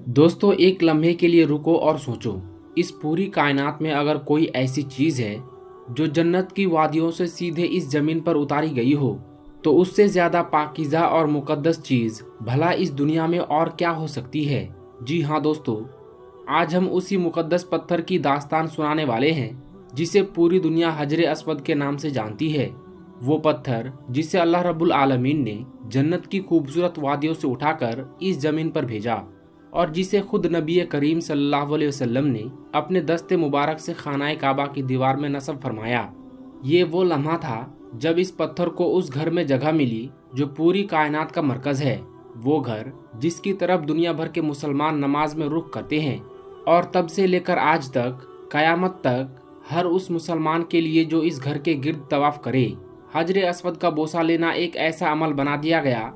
दोस्तों, एक लम्हे के लिए रुको और सोचो। इस पूरी कायनात में अगर कोई ऐसी चीज है जो जन्नत की वादियों से सीधे इस जमीन पर उतारी गई हो, तो उससे ज्यादा पाकीज़ा और मुकद्दस चीज भला इस दुनिया में और क्या हो सकती है। जी हाँ दोस्तों, आज हम उसी मुकद्दस पत्थर की दास्तान सुनाने वाले हैं जिसे पूरी दुनिया हजरे अस्वद के नाम से जानती है। वो पत्थर जिसे अल्लाह रब्बुल आलमीन ने जन्नत की खूबसूरत वादियों से उठाकर इस जमीन पर भेजा और जिसे खुद नबी करीम सल्लल्लाहु अलैहि वसल्लम ने अपने दस्ते मुबारक से खानाए काबा की दीवार में नस्ब फरमाया। ये वो लम्हा था जब इस पत्थर को उस घर में जगह मिली जो पूरी कायनात का मरकज है। वो घर जिसकी तरफ दुनिया भर के मुसलमान नमाज में रुख करते हैं और तब से लेकर आज तक कयामत तक हर उस मुसलमान के लिए जो इस घर के गिर्द तवाफ करे, हजरे अस्वद का बोसा लेना एक ऐसा अमल बना दिया गया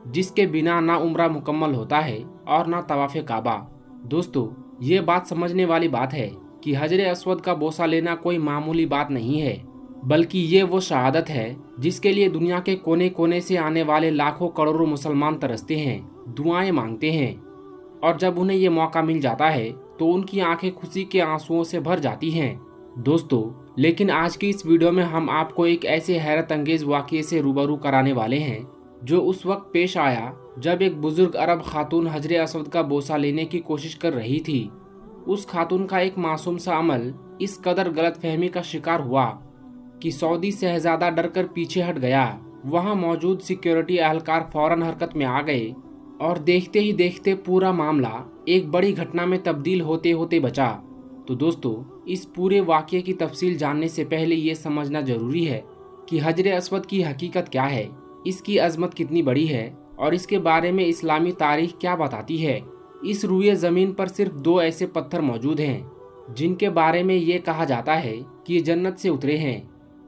जिसके बिना ना उम्रा मुकम्मल होता है और ना तवाफ़े काबा। दोस्तों, ये बात समझने वाली बात है कि हजरे अस्वद का बोसा लेना कोई मामूली बात नहीं है, बल्कि ये वो शहादत है जिसके लिए दुनिया के कोने कोने से आने वाले लाखों करोड़ों मुसलमान तरसते हैं, दुआएं मांगते हैं, और जब उन्हें ये मौका मिल जाता है तो उनकी आंखें खुशी के आंसुओं से भर जाती हैं। दोस्तों, लेकिन आज की इस वीडियो में हम आपको एक ऐसे हैरत अंगेज वाक़ये से रूबरू कराने वाले हैं जो उस वक्त पेश आया जब एक बुजुर्ग अरब खातून हजरे अस्वद का बोसा लेने की कोशिश कर रही थी। उस खातून का एक मासूम सा अमल इस कदर गलतफहमी का शिकार हुआ कि सऊदी शहजादा डरकर पीछे हट गया। वहां मौजूद सिक्योरिटी एहलकार फौरन हरकत में आ गए और देखते ही देखते पूरा मामला एक बड़ी घटना में तब्दील होते होते बचा। तो दोस्तों, इस पूरे वाक़ये की तफसील जानने से पहले ये समझना जरूरी है कि हजरे अस्वद की हकीकत क्या है, इसकी अजमत कितनी बड़ी है और इसके बारे में इस्लामी तारीख क्या बताती है। इस रूए ज़मीन पर सिर्फ दो ऐसे पत्थर मौजूद हैं जिनके बारे में ये कहा जाता है कि ये जन्नत से उतरे हैं।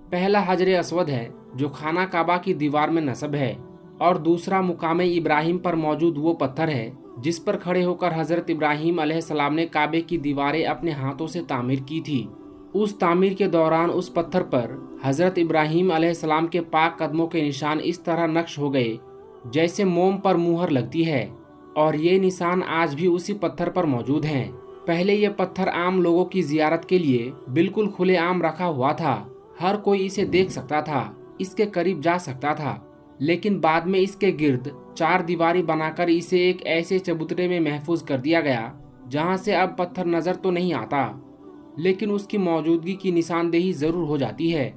पहला हजरे अस्वद है जो खाना काबा की दीवार में नस्ब है, और दूसरा मुकाम इब्राहिम पर मौजूद वो पत्थर है जिस पर खड़े होकर हजरत इब्राहिम अलैहिस्सलाम ने काबे की दीवारें अपने हाथों से तामीर की थी। उस तामीर के दौरान उस पत्थर पर हजरत इब्राहिम अलैहिस्सलाम के पाक कदमों के निशान इस तरह नक्श हो गए जैसे मोम पर मुहर लगती है, और ये निशान आज भी उसी पत्थर पर मौजूद हैं। पहले ये पत्थर आम लोगों की जियारत के लिए बिल्कुल खुलेआम रखा हुआ था, हर कोई इसे देख सकता था, इसके करीब जा सकता था। लेकिन बाद में इसके गिर्द चार दीवारी बनाकर इसे एक ऐसे चबूतरे में महफूज कर दिया गया जहाँ से अब पत्थर नजर तो नहीं आता, लेकिन उसकी मौजूदगी की निशानदेही जरूर हो जाती है।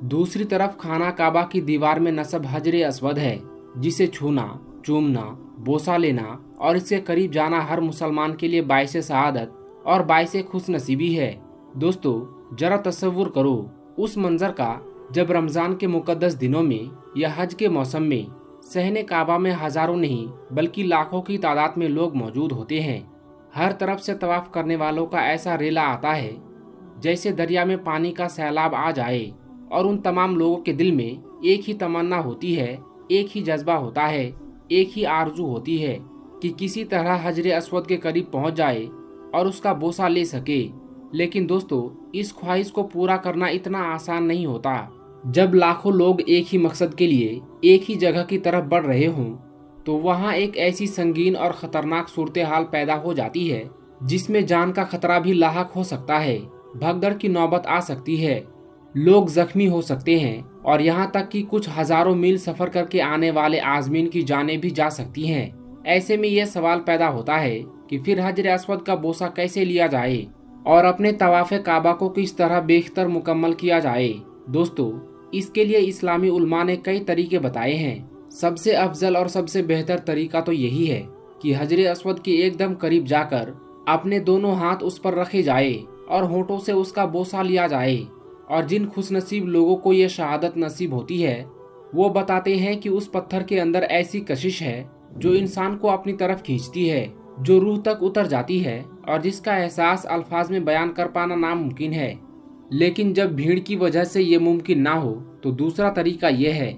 दूसरी तरफ खाना काबा की दीवार में नस्ब हजरे अस्वद है जिसे छूना, चूमना, बोसा लेना और इसके करीब जाना हर मुसलमान के लिए बाइसे शहादत और बाइसे खुश नसीबी है। दोस्तों, जरा तसव्वुर करो उस मंजर का जब रमजान के मुकद्दस दिनों में या हज के मौसम में सहने काबा में हजारों नहीं बल्कि लाखों की तादाद में लोग मौजूद होते हैं। हर तरफ से तवाफ करने वालों का ऐसा रेला आता है जैसे दरिया में पानी का सैलाब आ जाए, और उन तमाम लोगों के दिल में एक ही तमन्ना होती है, एक ही जज्बा होता है, एक ही आरजू होती है कि किसी तरह हजरे अस्वद के करीब पहुंच जाए और उसका बोसा ले सके। लेकिन दोस्तों, इस ख्वाहिश को पूरा करना इतना आसान नहीं होता। जब लाखों लोग एक ही मकसद के लिए एक ही जगह की तरफ बढ़ रहे हों, तो वहाँ एक ऐसी संगीन और खतरनाक सूरत हाल पैदा हो जाती है जिसमें जान का खतरा भी लाहक हो सकता है, भगदड़ की नौबत आ सकती है, लोग जख्मी हो सकते हैं और यहाँ तक कि कुछ हजारों मील सफर करके आने वाले आजमीन की जानें भी जा सकती हैं। ऐसे में यह सवाल पैदा होता है कि फिर हजरे अस्वद का बोसा कैसे लिया जाए और अपने तवाफ़े काबा को किस तरह बेख्तर मुकम्मल किया जाए। दोस्तों, इसके लिए इस्लामी उलमा ने कई तरीके बताए हैं। सबसे अफजल और सबसे बेहतर तरीका तो यही है कि हजरे अस्वद के एकदम करीब जाकर अपने दोनों हाथ उस पर रखे जाए और होठों से उसका बोसा लिया जाए। और जिन खुशनसीब लोगों को ये शहादत नसीब होती है वो बताते हैं कि उस पत्थर के अंदर ऐसी कशिश है जो इंसान को अपनी तरफ खींचती है, जो रूह तक उतर जाती है और जिसका एहसास अल्फाज में बयान कर पाना नामुमकिन है। लेकिन जब भीड़ की वजह से ये मुमकिन ना हो तो दूसरा तरीका यह है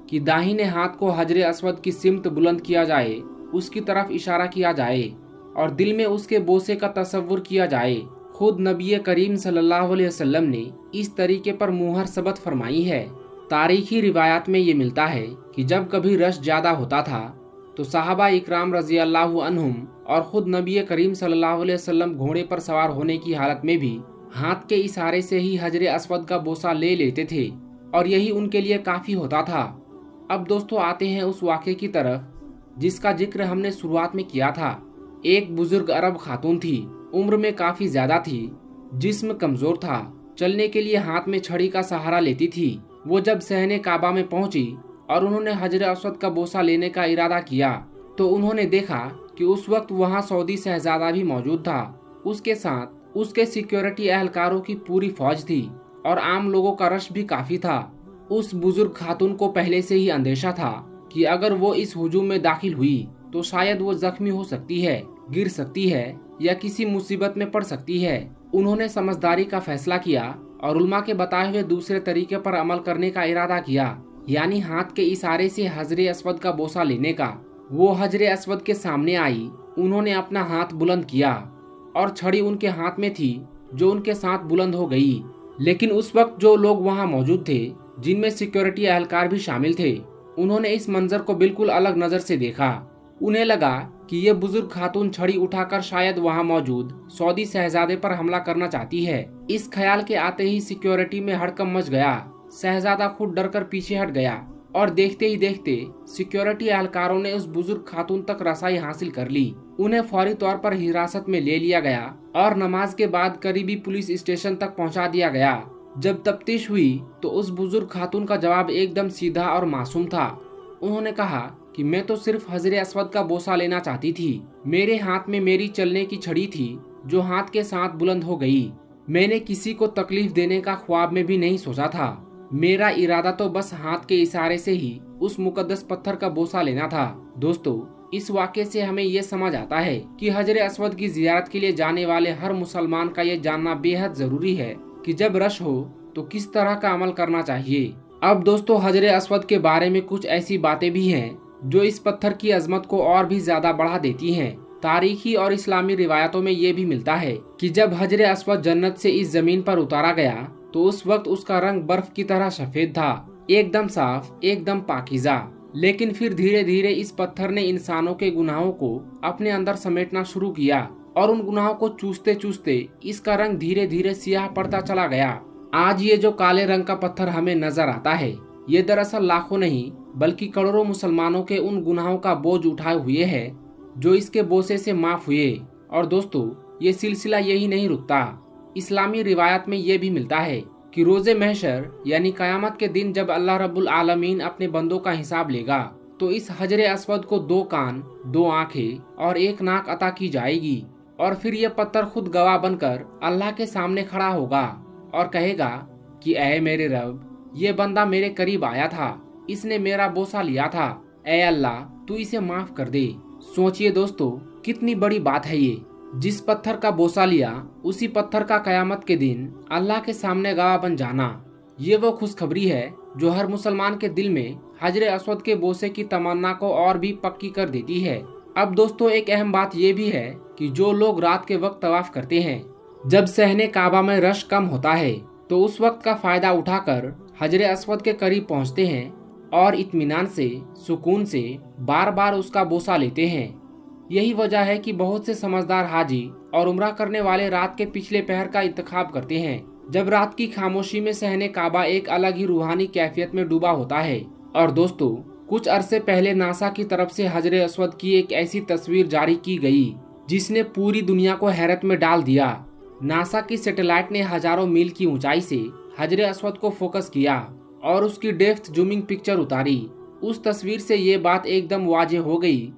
कि दाहिने हाथ को हजरे अस्वद की सिमत बुलंद किया जाए, उसकी तरफ इशारा किया जाए और दिल में उसके बोसे का तसव्वुर किया जाए। खुद नबी करीम सल्लल्लाहु अलैहि वसल्लम ने इस तरीके पर मुहर सबत फरमाई है। तारीखी रिवायात में ये मिलता है कि जब कभी रश ज्यादा होता था तो साहबा इकराम रजी अल्लाह अन्हुम और खुद नबी करीम सल्लल्लाहु अलैहि वसल्लम घोड़े पर सवार होने की हालत में भी हाथ के इशारे से ही हजरे अस्वद का बोसा ले लेते थे और यही उनके लिए काफी होता था। अब दोस्तों आते हैं उस वाक़े की तरफ जिसका जिक्र हमने शुरुआत में किया था। एक बुजुर्ग अरब खातून थी, उम्र में काफी ज्यादा थी, जिस्म कमजोर था, चलने के लिए हाथ में छड़ी का सहारा लेती थी। वो जब सहने काबा में पहुंची और उन्होंने हजरे अस्वद का बोसा लेने का इरादा किया तो उन्होंने देखा कि उस वक्त वहां सऊदी शहजादा भी मौजूद था। उसके साथ उसके सिक्योरिटी एहलकारों की पूरी फौज थी और आम लोगों का रश भी काफी था। उस बुजुर्ग खातून को पहले से ही अंदेशा था कि अगर वो इस हुजूम में दाखिल हुई तो शायद वो जख्मी हो सकती है, गिर सकती है या किसी मुसीबत में पड़ सकती है। उन्होंने समझदारी का फैसला किया और उल्मा के बताए हुए दूसरे तरीके पर अमल करने का इरादा किया, यानी हाथ के इशारे से हजरे अस्वद का बोसा लेने का। वो हजरे अस्वद के सामने आई, उन्होंने अपना हाथ बुलंद किया और छड़ी उनके हाथ में थी जो उनके साथ बुलंद हो गई। लेकिन उस वक्त जो लोग वहां मौजूद थे, जिनमें सिक्योरिटी एहलकार भी शामिल थे, उन्होंने इस मंजर को बिल्कुल अलग नजर से देखा। उन्हें लगा कि ये बुजुर्ग खातून छड़ी उठाकर शायद वहां मौजूद सऊदी शहजादे पर हमला करना चाहती है। इस ख्याल के आते ही सिक्योरिटी में हड़कंप मच गया। शहजादा खुद डरकर पीछे हट गया और देखते ही देखते सिक्योरिटी एहलकारों ने उस बुजुर्ग खातून तक रसाई हासिल कर ली। उन्हें फौरी तौर पर हिरासत में ले लिया गया और नमाज के बाद करीबी पुलिस स्टेशन तक पहुंचा दिया गया। जब तफ्तीश हुई तो उस बुजुर्ग खातून का जवाब एकदम सीधा और मासूम था। उन्होंने कहा कि मैं तो सिर्फ हजरे अस्वद का बोसा लेना चाहती थी। मेरे हाथ में मेरी चलने की छड़ी थी जो हाथ के साथ बुलंद हो गई। मैंने किसी को तकलीफ देने का ख्वाब में भी नहीं सोचा था। मेरा इरादा तो बस हाथ के इशारे से ही उस मुकद्दस पत्थर का बोसा लेना था। दोस्तों, इस वाक़े से हमें ये समझ आता है कि हजरे अस्वद की जियारत के लिए जाने वाले हर मुसलमान का ये जानना बेहद जरूरी है कि जब रश हो तो किस तरह का अमल करना चाहिए। अब दोस्तों, हजरे अस्वद के बारे में कुछ ऐसी बातें भी हैं जो इस पत्थर की अजमत को और भी ज्यादा बढ़ा देती हैं। तारीखी और इस्लामी रिवायतों में ये भी मिलता है कि जब हजरे अस्वद जन्नत से इस जमीन पर उतारा गया तो उस वक्त उसका रंग बर्फ की तरह सफेद था, एकदम साफ, एकदम पाकीज़ा। लेकिन फिर धीरे धीरे इस पत्थर ने इंसानों के गुनाहों को अपने अंदर समेटना शुरू किया और उन गुनाहों को चूसते चूसते इसका रंग धीरे धीरे सियाह पड़ता चला गया। आज ये जो काले रंग का पत्थर हमें नजर आता है, ये दरअसल लाखों नहीं बल्कि करोड़ों मुसलमानों के उन गुनाहों का बोझ उठाए हुए है जो इसके बोसे से माफ हुए। और दोस्तों, ये सिलसिला यही नहीं रुकता। इस्लामी रिवायत में ये भी मिलता है कि रोजे महशर यानी कयामत के दिन जब अल्लाह रब्बुल आलमीन अपने बंदों का हिसाब लेगा तो इस हजरे अस्वद को 2 कान, 2 आंखें और 1 नाक अता की जाएगी और फिर यह पत्थर खुद गवाह बनकर अल्लाह के सामने खड़ा होगा और कहेगा कि ऐ मेरे रब, ये बंदा मेरे करीब आया था, इसने मेरा बोसा लिया था, ऐ अल्लाह तू इसे माफ कर दे। सोचिए दोस्तों, कितनी बड़ी बात है ये। जिस पत्थर का बोसा लिया उसी पत्थर का कयामत के दिन अल्लाह के सामने गवाह बन जाना, ये वो खुशखबरी है जो हर मुसलमान के दिल में हजरे अस्वद के बोसे की तमन्ना को और भी पक्की कर देती है। अब दोस्तों, एक अहम बात ये भी है कि जो लोग रात के वक्त तवाफ करते हैं, जब सहने काबा में रश कम होता है तो उस वक्त का फायदा उठाकर हजरे अस्वद के करीब पहुंचते हैं और इत्मीनान से, सुकून से बार बार उसका बोसा लेते हैं। यही वजह है कि बहुत से समझदार हाजी और उम्रा करने वाले रात के पिछले पहर का इंतखाब करते हैं, जब रात की खामोशी में सहने काबा एक अलग ही रूहानी कैफियत में डूबा होता है। और दोस्तों, कुछ अरसे पहले नासा की तरफ से हजरे अस्वद की एक ऐसी तस्वीर जारी की गई जिसने पूरी दुनिया को हैरत में डाल दिया। नासा की सैटेलाइट ने हजारों मील की ऊंचाई से हजरे अस्वद को फोकस किया और उसकी डेप्थ जूमिंग पिक्चर उतारी। उस तस्वीर से ये बात एकदम वाज़ेह हो गई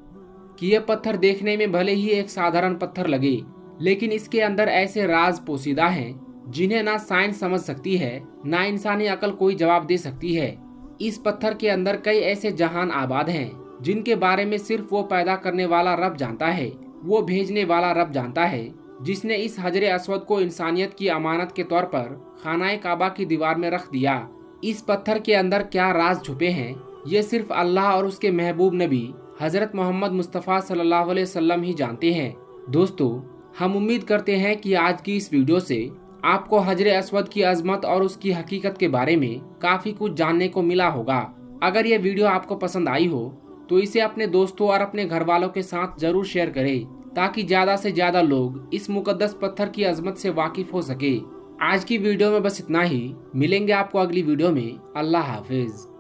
कि यह पत्थर देखने में भले ही एक साधारण पत्थर लगे, लेकिन इसके अंदर ऐसे राज पोशीदा हैं जिन्हें ना साइंस समझ सकती है, ना इंसानी अकल कोई जवाब दे सकती है। इस पत्थर के अंदर कई ऐसे जहान आबाद हैं जिनके बारे में सिर्फ वो पैदा करने वाला रब जानता है, वो भेजने वाला रब जानता है, जिसने इस हजरे अस्वद को इंसानियत की अमानत के तौर पर खानाए काबा की दीवार में रख दिया। इस पत्थर के अंदर क्या राज छुपे हैं, ये सिर्फ अल्लाह और उसके महबूब नबी हजरत मोहम्मद मुस्तफ़ा सल्लल्लाहु अलैहि वसल्लम ही जानते हैं। दोस्तों, हम उम्मीद करते हैं कि आज की इस वीडियो से आपको हजरे अस्वद की अजमत और उसकी हकीकत के बारे में काफ़ी कुछ जानने को मिला होगा। अगर ये वीडियो आपको पसंद आई हो तो इसे अपने दोस्तों और अपने घर वालों के साथ जरूर शेयर करें, ताकि ज्यादा से ज्यादा लोग इस मुकद्दस पत्थर की अजमत से वाकिफ हो सके। आज की वीडियो में बस इतना ही। मिलेंगे आपको अगली वीडियो में। अल्लाह हाफिज।